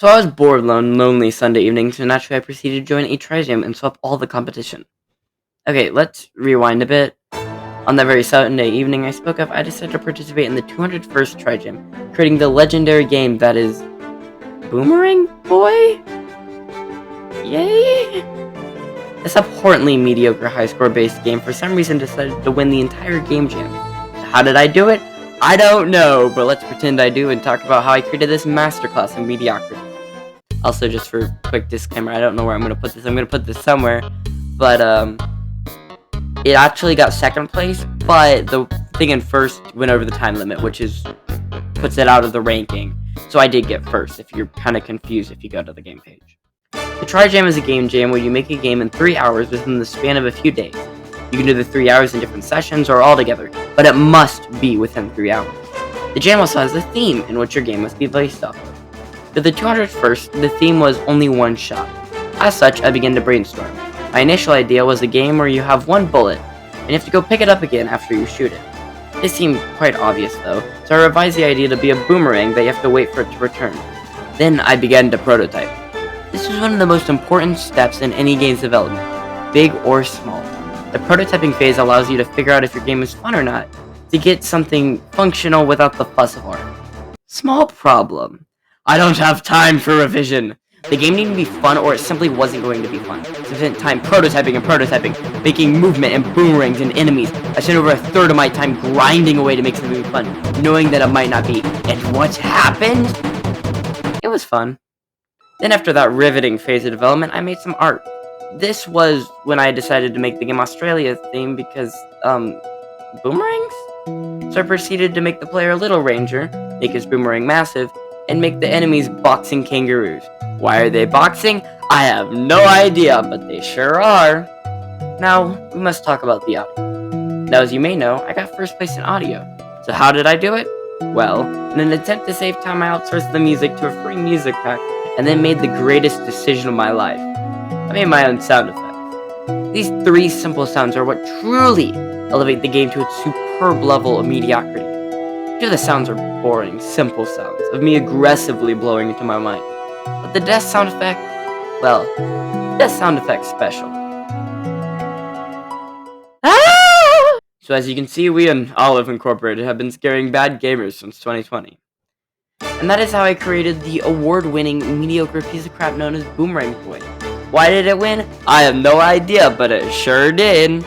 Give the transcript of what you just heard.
So I was bored one lonely Sunday evening, so naturally I proceeded to join a Trijam and swap all the competition. Okay, let's rewind a bit. On that very Sunday evening I spoke of, I decided to participate in the 201st Trijam, creating the legendary game that is Boomerang Boy? Yay! This abhorrently mediocre high-score-based game for some reason decided to win the entire game jam. So how did I do it? I don't know, but let's pretend I do and talk about how I created this masterclass in mediocrity. Also, just for a quick disclaimer, I don't know where I'm going to put this. I'm going to put this somewhere, but it actually got second place, but the thing in first went over the time limit, which puts it out of the ranking. So I did get first, if you're kind of confused if you go to the game page. The Trijam is a game jam where you make a game in 3 hours within the span of a few days. You can do the 3 hours in different sessions or all together, but it must be within 3 hours. The jam also has a theme in which your game must be based off of. For the 201st, the theme was only one shot. As such, I began to brainstorm. My initial idea was a game where you have one bullet, and you have to go pick it up again after you shoot it. This seemed quite obvious though, so I revised the idea to be a boomerang that you have to wait for it to return. Then I began to prototype. This was one of the most important steps in any game's development, big or small. The prototyping phase allows you to figure out if your game is fun or not, to get something functional without the fuss of art. Small problem. I don't have time for revision. The game needed to be fun or it simply wasn't going to be fun. I spent time prototyping, making movement and boomerangs and enemies. I spent over a third of my time grinding away to make something fun, knowing that it might not be. And what happened? It was fun. Then after that riveting phase of development, I made some art. This was when I decided to make the game Australia theme because, boomerangs? So I proceeded to make the player a little ranger, make his boomerang massive, and make the enemies boxing kangaroos. Why are they boxing? I have no idea, but they sure are. Now, we must talk about the audio. Now, as you may know, I got first place in audio. So how did I do it? Well, in an attempt to save time, I outsourced the music to a free music pack, and then made the greatest decision of my life. I made my own sound effects. These 3 simple sounds are what truly elevate the game to its superb level of mediocrity. The sounds are boring, simple sounds of me aggressively blowing into my mic. But the death sound effect, well, death sound effect's special. Ah! So as you can see, we and Olive Incorporated have been scaring bad gamers since 2020. And that is how I created the award-winning mediocre piece of crap known as Boomerang Boy. Why did it win? I have no idea, but it sure did.